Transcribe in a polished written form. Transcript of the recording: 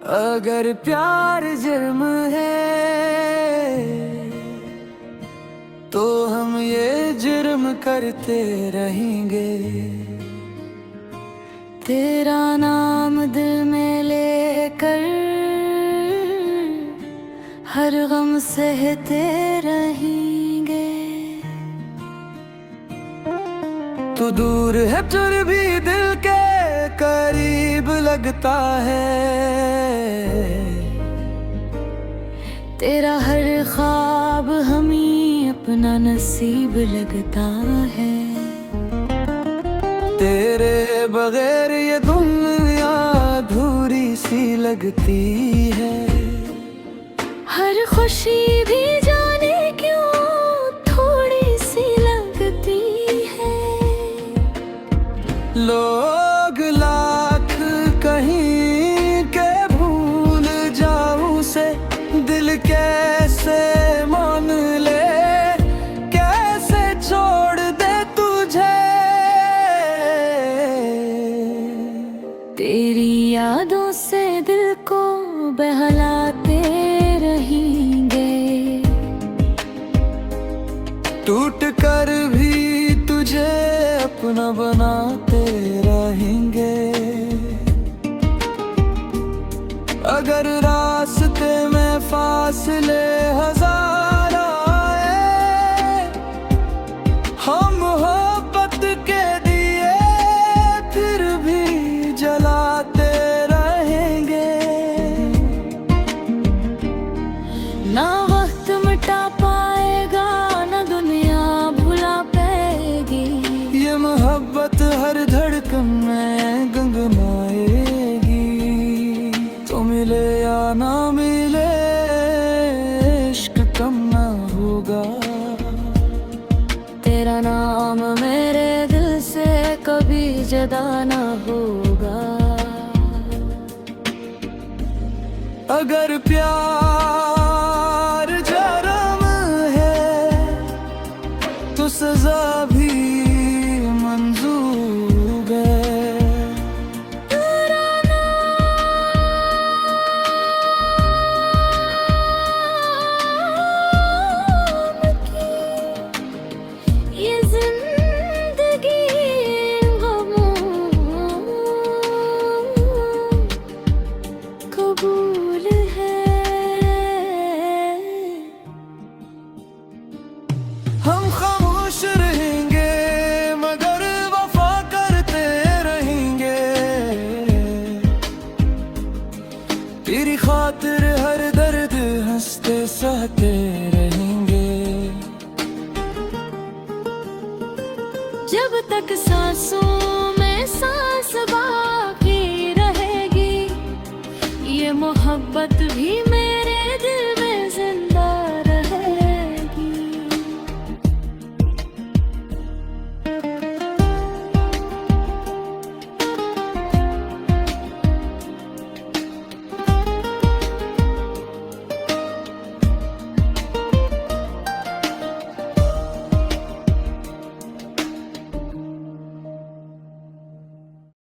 अगर प्यार जुर्म है तो हम ये जुर्म करते रहेंगे। तेरा नाम दिल में लेकर हर गम सहते रहेंगे। तू दूर है फिर भी दिल के करीब लगता है। तेरा हर ख्वाब हमें अपना नसीब लगता है। तेरे बगैर ये दुनिया अधूरी सी लगती है। हर खुशी भी जाने क्यों थोड़ी सी लगती है। लोग लाख कहीं के भूल जाऊं से दिल कैसे मान ले, कैसे छोड़ दे तुझे। तेरी यादों से दिल को बहलाते रहेंगे। टूट कर भी तुझे अपना बनाते रहेंगे। अगर रास्ते में फासले हजार आए, हम मोहब्बत के दिए फिर भी जलाते रहेंगे। ना वक्त मिटा पाएगा ना दुनिया भुला पाएगी। ये मोहब्बत हर धड़कन में गुनगुनाएगी। तो मिले या ना मिले इश्क कम ना होगा। तेरा नाम मेरे दिल से कभी जुदा ना होगा। अगर प्यार जुर्म है तो सजा भी मंजूर है। तेरा नाम की ये जिंदगी कबूल है। हम खामोश रहेंगे मगर वफा करते रहेंगे। तेरी खातिर हर दर्द हंसते सहते रहेंगे। जब तक सांसों में सांस